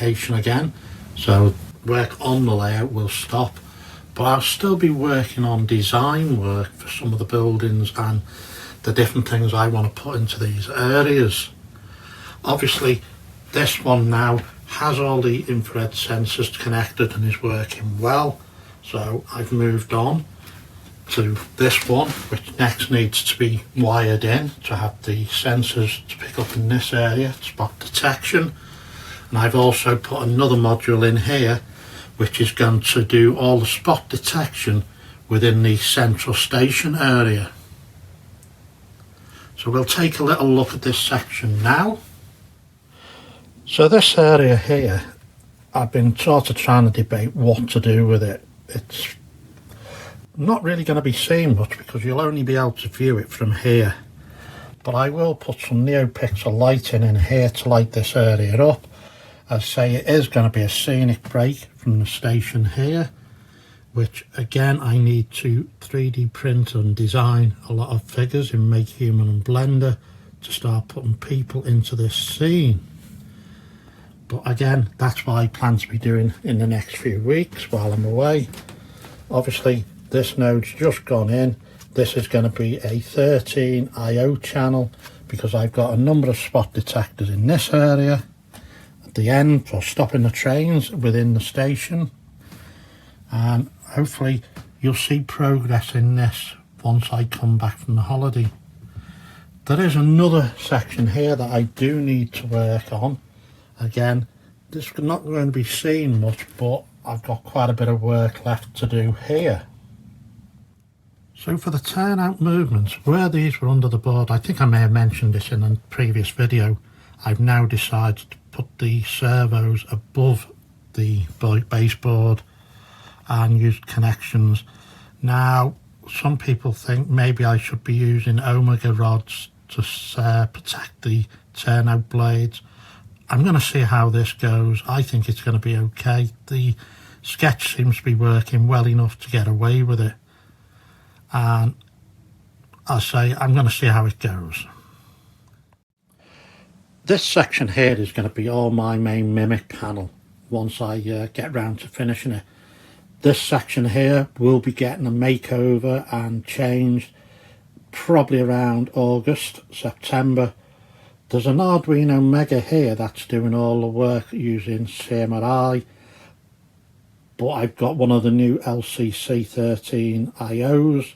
location again, so work on the layout will stop, but I'll still be working on design work for some of the buildings and the different things I want to put into these areas. Obviously this one now has all the infrared sensors connected and is working well, so I've moved on to this one, which next needs to be wired in to have the sensors to pick up in this area, spot detection. And I've also put another module in here which is going to do all the spot detection within the central station area. So we'll take a little look at this section now. So this area here, I've been sort of trying to debate what to do with it. It's not really going to be seen much because you'll only be able to view it from here, but I will put some NeoPixel lighting in here to light this area up. As I say, it is going to be a scenic break from the station here, which again I need to 3D print and design a lot of figures in Make Human and Blender to start putting people into this scene. But again, that's what I plan to be doing in the next few weeks while I'm away. Obviously this node's just gone in. This is going to be a 13 IO channel because I've got a number of spot detectors in this area at the end for stopping the trains within the station, and hopefully you'll see progress in this once I come back from the holiday. There is another section here that I do need to work on. Again, this is not going to be seen much, but I've got quite a bit of work left to do here. So for the turnout movements, where these were under the board, I think I may have mentioned this in a previous video, I've now decided to put the servos above the baseboard and use connections. Now, some people think maybe I should be using omega rods to protect the turnout blades. I'm going to see how this goes. I think it's going to be okay. The sketch seems to be working well enough to get away with it. And I say I'm going to see how it goes. This section here is going to be all my main Mimic panel once I get round to finishing it. This section here will be getting a makeover and changed probably around August, September. There's an Arduino Mega here that's doing all the work using CMRI, but I've got one of the new LCC13 IOs,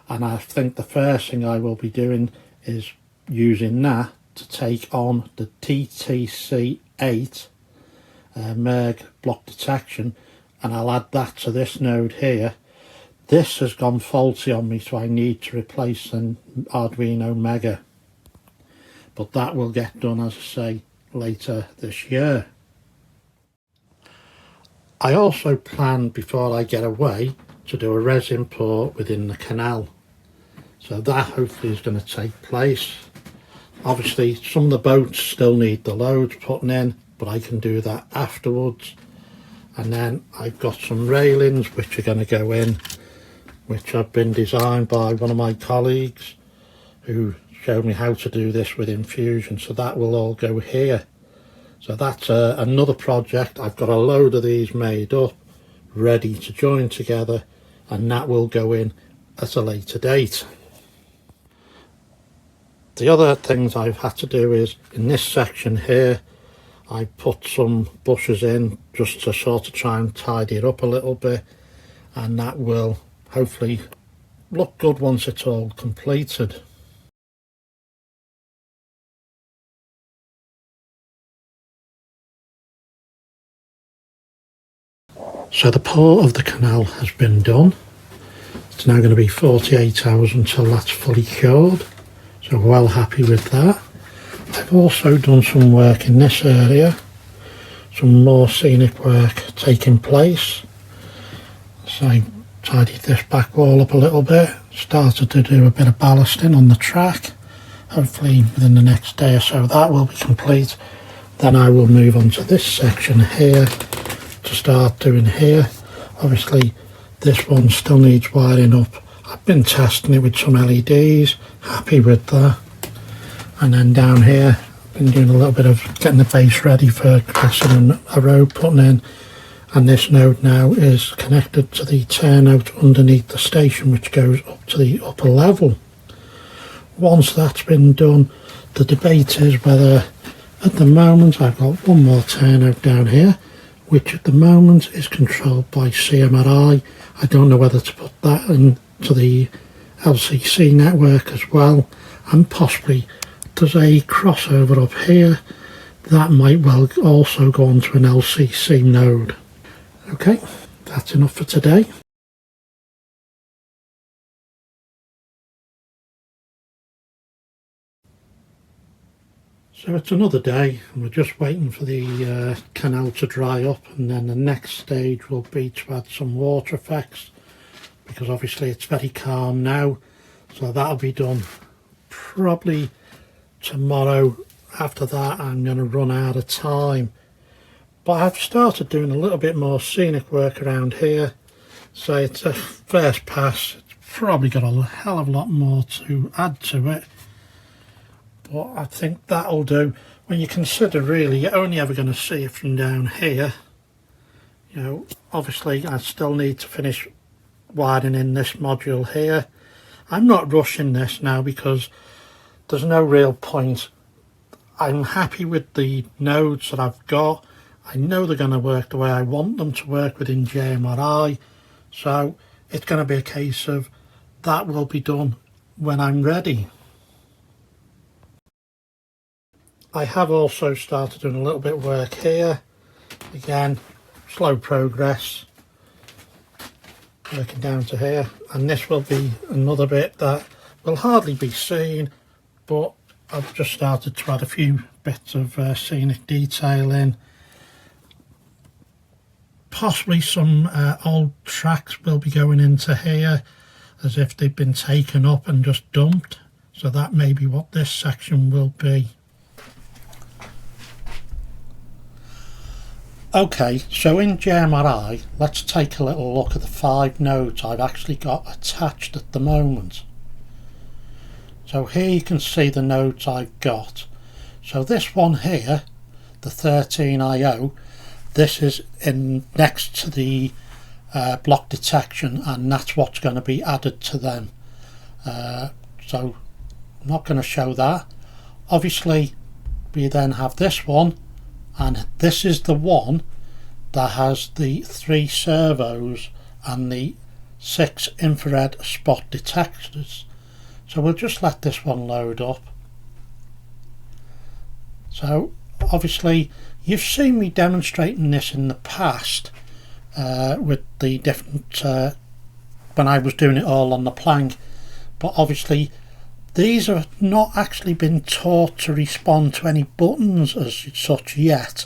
and I think the first thing I will be doing is using that to take on the TTC8 Merg block detection, and I'll add that to this node here. This has gone faulty on me, so I need to replace an Arduino Mega, but that will get done, as I say, later this year. I also plan, before I get away, to do a res import within the canal, so that hopefully is going to take place. Obviously some of the boats still need the loads putting in, but I can do that afterwards. And then I've got some railings which are going to go in, which have been designed by one of my colleagues who showed me how to do this with Infusion, so that will all go here. So that's another project. I've got a load of these made up ready to join together, and that will go in at a later date. The other things I've had to do is in this section here I put some bushes in just to sort of try and tidy it up a little bit, and that will hopefully look good once it's all completed. So the port of the canal has been done. It's now going to be 48 hours until that's fully cured, so well happy with that. I've also done some work in this area, some more scenic work taking place. So I tidied this back wall up a little bit, started to do a bit of ballasting on the track. Hopefully within the next day or so that will be complete. Then I will move on to this section here to start doing here. Obviously this one still needs wiring up. I've been testing it with some LEDs, happy with that. And then down here been doing a little bit of getting the base ready for crossing a road, putting in, and this node now is connected to the turnout underneath the station, which goes up to the upper level. Once that's been done, the debate is whether, at the moment I've got one more turnout down here, which at the moment is controlled by CMRI. I don't know whether to put that into the LCC network as well, and possibly there's a crossover up here that might well also go onto an LCC node. Okay, that's enough for today. So it's another day and we're just waiting for the canal to dry up, and then the next stage will be to add some water effects, because obviously it's very calm now, so that'll be done probably tomorrow. After that I'm going to run out of time, but I've started doing a little bit more scenic work around here, so it's a first pass. It's probably got a hell of a lot more to add to it, but I think that'll do. When you consider really you're only ever going to see it from down here, you know, obviously I still need to finish widening this module here. I'm not rushing this now because there's no real point. I'm happy with the nodes that I've got. I know they're going to work the way I want them to work within JMRI, so it's going to be a case of that will be done when I'm ready. I have also started doing a little bit of work here. Again, slow progress, working down to here, and this will be another bit that will hardly be seen, but I've just started to add a few bits of scenic detail in. Possibly some old tracks will be going into here as if they've been taken up and just dumped, so that may be what this section will be. Okay, so in JMRI, let's take a little look at the 5 nodes I've actually got attached at the moment. So here you can see the nodes I've got. So this one here, the 13IO, this is in next to the block detection, and that's what's going to be added to them. So I'm not going to show that. Obviously we then have this one, and this is the one that has the 3 servos and the 6 infrared spot detectors. So we'll just let this one load up. So obviously you've seen me demonstrating this in the past with the different when I was doing it all on the plank, but obviously these have not actually been taught to respond to any buttons as such yet,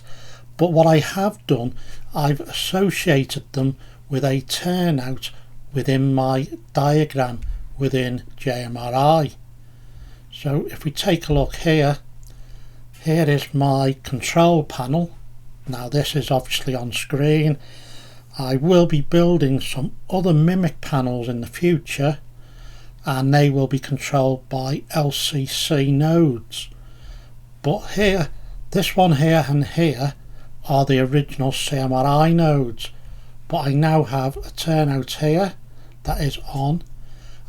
but what I have done, I've associated them with a turnout within my diagram within JMRI. So if we take a look here, here is my control panel. Now this is obviously on screen. I will be building some other mimic panels in the future, and they will be controlled by LCC nodes. But here, this one here and here are the original CMRI nodes, but I now have a turnout here that is on,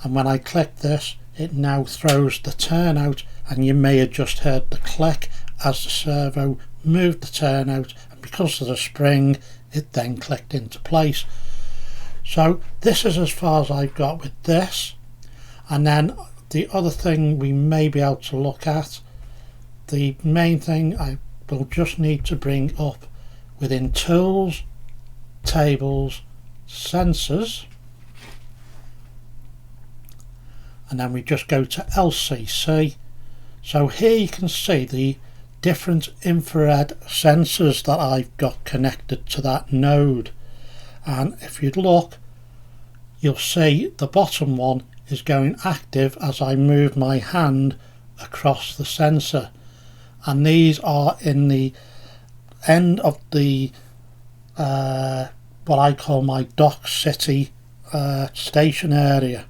and when I click this it now throws the turnout, and you may have just heard the click as the servo moved the turnout, and because of the spring it then clicked into place. So this is as far as I've got with this. And then the other thing we may be able to look at, the main thing I will just need to bring up within tools, tables, sensors, and then we just go to LCC. So here you can see the different infrared sensors that I've got connected to that node, and if you look you'll see the bottom one is going active as I move my hand across the sensor, and these are in the end of the what I call my dock city station area.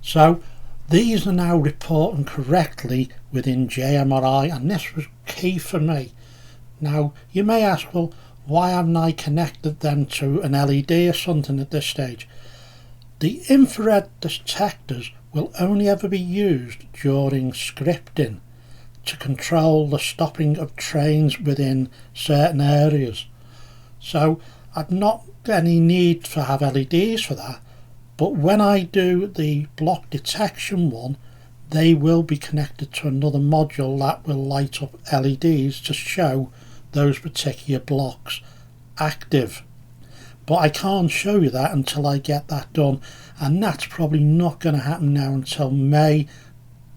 So these are now reporting correctly within JMRI, and this was key for me. Now you may ask, well, why haven't I connected them to an LED or something at this stage? The infrared detectors will only ever be used during scripting to control the stopping of trains within certain areas. So I've not any need to have LEDs for that, but when I do the block detection one, they will be connected to another module that will light up LEDs to show those particular blocks active. But I can't show you that until I get that done, and that's probably not going to happen now until May,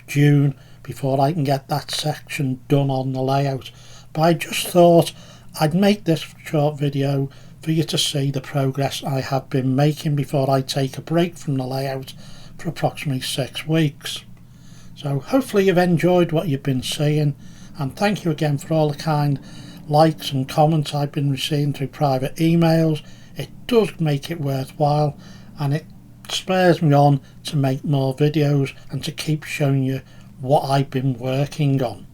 June, before I can get that section done on the layout. But I just thought I'd make this short video for you to see the progress I have been making before I take a break from the layout for approximately 6 weeks. So hopefully you've enjoyed what you've been seeing, and thank you again for all the kind likes and comments I've been receiving through private emails. It does make it worthwhile, and it spurs me on to make more videos and to keep showing you what I've been working on.